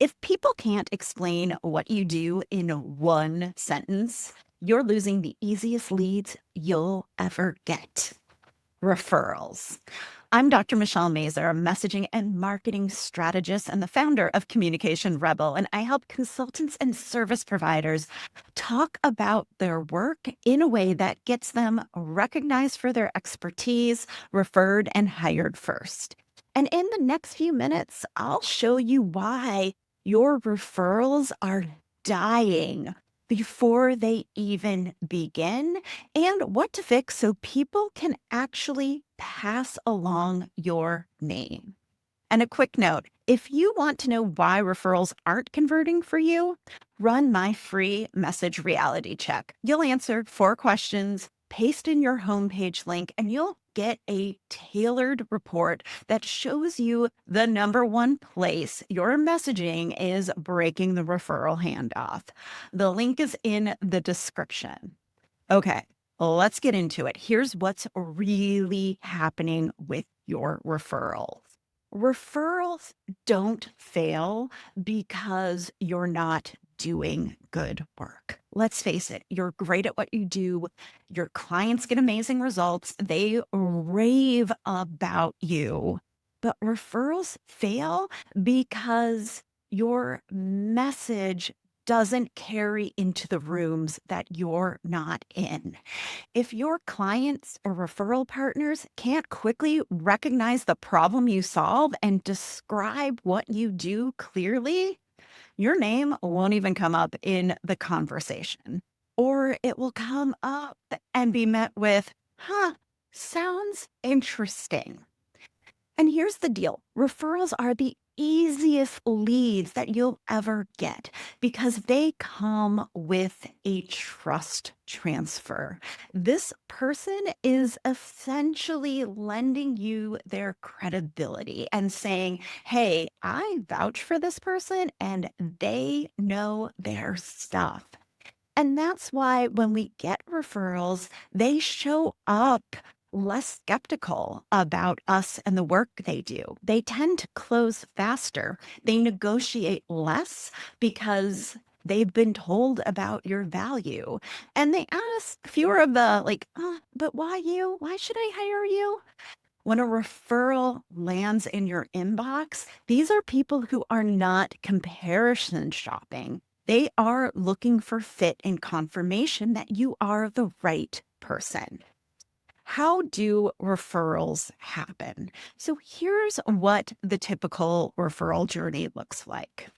If people can't explain what you do in one sentence, you're losing the easiest leads you'll ever get. Referrals. I'm Dr. Michelle Mazur, a messaging and marketing strategist and the founder of Communication Rebel, and I help consultants and service providers talk about their work in a way that gets them recognized for their expertise, referred, and hired first. And in the next few minutes, I'll show you why your referrals are dying before they even begin and what to fix so people can actually pass along your name. And a quick note, if you want to know why referrals aren't converting for you, run my free message reality check. You'll answer 4 questions, paste in your homepage link, and you'll get a tailored report that shows you the number one place your messaging is breaking the referral handoff. The link is in the description. Okay, let's get into it. Here's what's really happening with your referrals. Referrals don't fail because you're not doing good work. Let's face it, you're great at what you do. Your clients get amazing results. They rave about you. But referrals fail because your message doesn't carry into the rooms that you're not in. If your clients or referral partners can't quickly recognize the problem you solve and describe what you do clearly, your name won't even come up in the conversation. Or it will come up and be met with, sounds interesting. And here's the deal. Referrals are the easiest leads that you'll ever get because they come with a trust transfer. This person is essentially lending you their credibility and saying, hey, I vouch for this person and they know their stuff. And that's why when we get referrals, they show up less skeptical about us and the work they do. They tend to close faster. They negotiate less because they've been told about your value. And they ask fewer of the but why you? Why should I hire you? When a referral lands in your inbox, these are people who are not comparison shopping. They are looking for fit and confirmation that you are the right person. How do referrals happen? So here's what the typical referral journey looks like.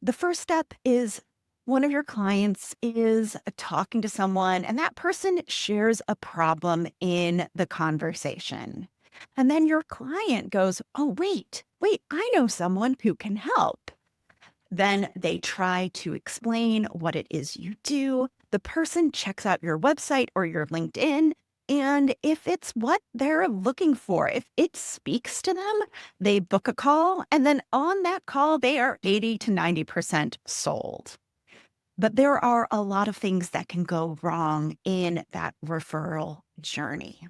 The first step is one of your clients is talking to someone, and that person shares a problem in the conversation. And then your client goes, oh, wait, I know someone who can help. Then they try to explain what it is you do. The person checks out your website or your LinkedIn. And if it's what they're looking for, if it speaks to them, they book a call. And then on that call, they are 80 to 90% sold. But there are a lot of things that can go wrong in that referral journey.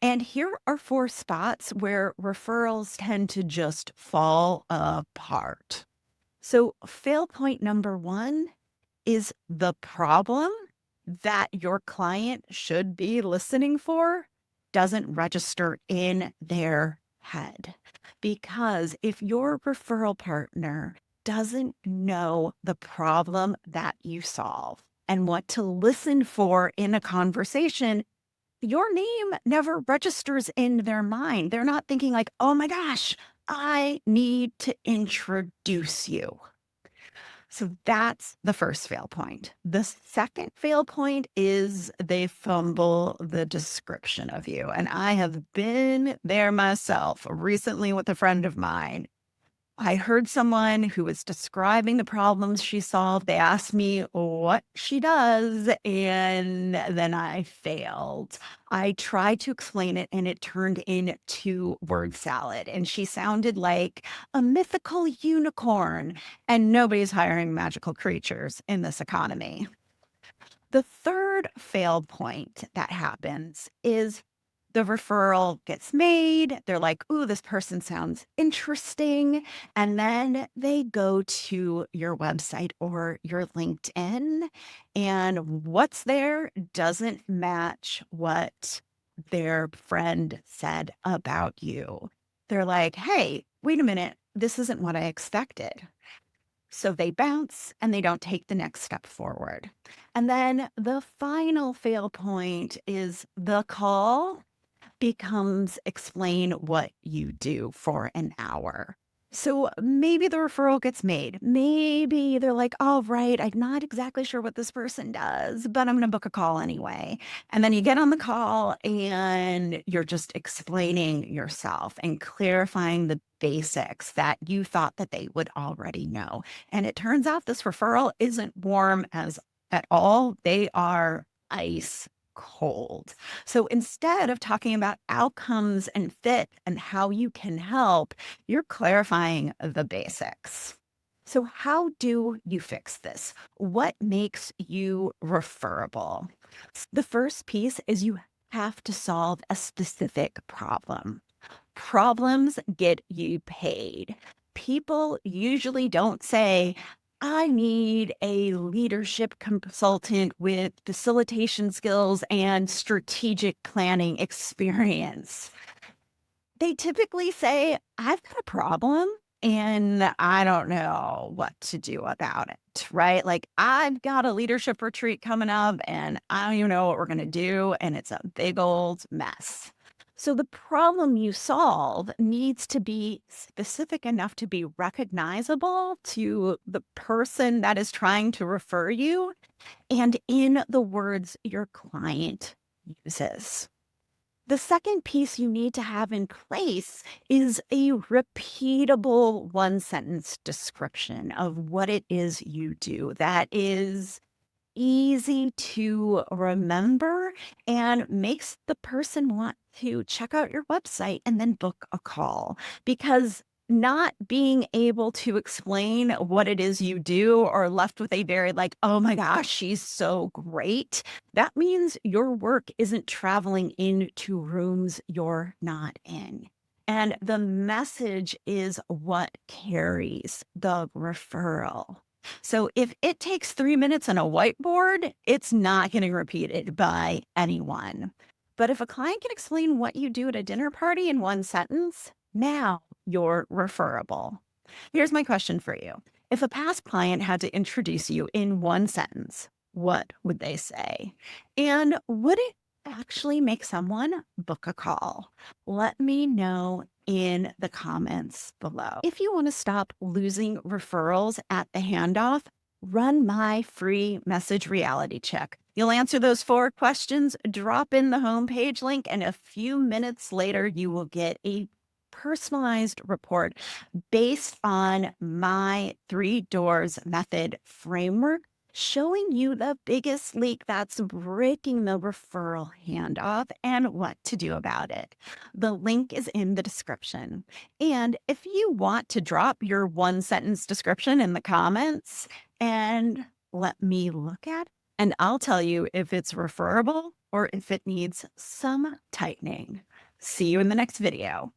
And here are 4 spots where referrals tend to just fall apart. So fail point number 1 is the problem that your client should be listening for doesn't register in their head. Because if your referral partner doesn't know the problem that you solve and what to listen for in a conversation, your name never registers in their mind. They're not thinking like, oh my gosh, I need to introduce you. So that's the first fail point. The second fail point is they fumble the description of you. And I have been there myself recently with a friend of mine. I heard someone who was describing the problems she solved. They asked me what she does, and then I failed. I tried to explain it, and it turned into word salad. And she sounded like a mythical unicorn, and nobody's hiring magical creatures in this economy. The third fail point that happens is The referral gets made. They're like, ooh, this person sounds interesting. And then they go to your website or your LinkedIn, and what's there doesn't match what their friend said about you. They're like, hey, wait a minute. This isn't what I expected. So they bounce and they don't take the next step forward. And then the final fail point is the call becomes explain what you do for an hour. So maybe the referral gets made. Maybe they're like, all right, I'm not exactly sure what this person does, but I'm going to book a call anyway. And then you get on the call and you're just explaining yourself and clarifying the basics that you thought that they would already know. And it turns out this referral isn't warm as at all. They are ice cold. So instead of talking about outcomes and fit and how you can help, you're clarifying the basics. So how do you fix this? What makes you referable? The first piece is you have to solve a specific problem. Problems get you paid. People usually don't say, I need a leadership consultant with facilitation skills and strategic planning experience. They typically say, I've got a problem and I don't know what to do about it, right? Like, I've got a leadership retreat coming up and I don't even know what we're going to do. And it's a big old mess. So the problem you solve needs to be specific enough to be recognizable to the person that is trying to refer you and in the words your client uses. The second piece you need to have in place is a repeatable one sentence description of what it is you do that is easy to remember and makes the person want to check out your website and then book a call. Because not being able to explain what it is you do or left with a very like, oh my gosh, she's so great, that means your work isn't traveling into rooms you're not in. And the message is what carries the referral. So if it takes 3 minutes on a whiteboard, it's not getting repeated by anyone. But if a client can explain what you do at a dinner party in one sentence, now you're referable. Here's my question for you. If a past client had to introduce you in one sentence, what would they say? And would it actually make someone book a call? Let me know in the comments below. If you want to stop losing referrals at the handoff, run my free message reality check. You'll answer those 4 questions, drop in the homepage link, and a few minutes later, you will get a personalized report based on my 3 doors method framework, showing you the biggest leak that's breaking the referral handoff and what to do about it. The link is in the description. And if you want to drop your one sentence description in the comments and let me look at it, and I'll tell you if it's referable or if it needs some tightening. See you in the next video.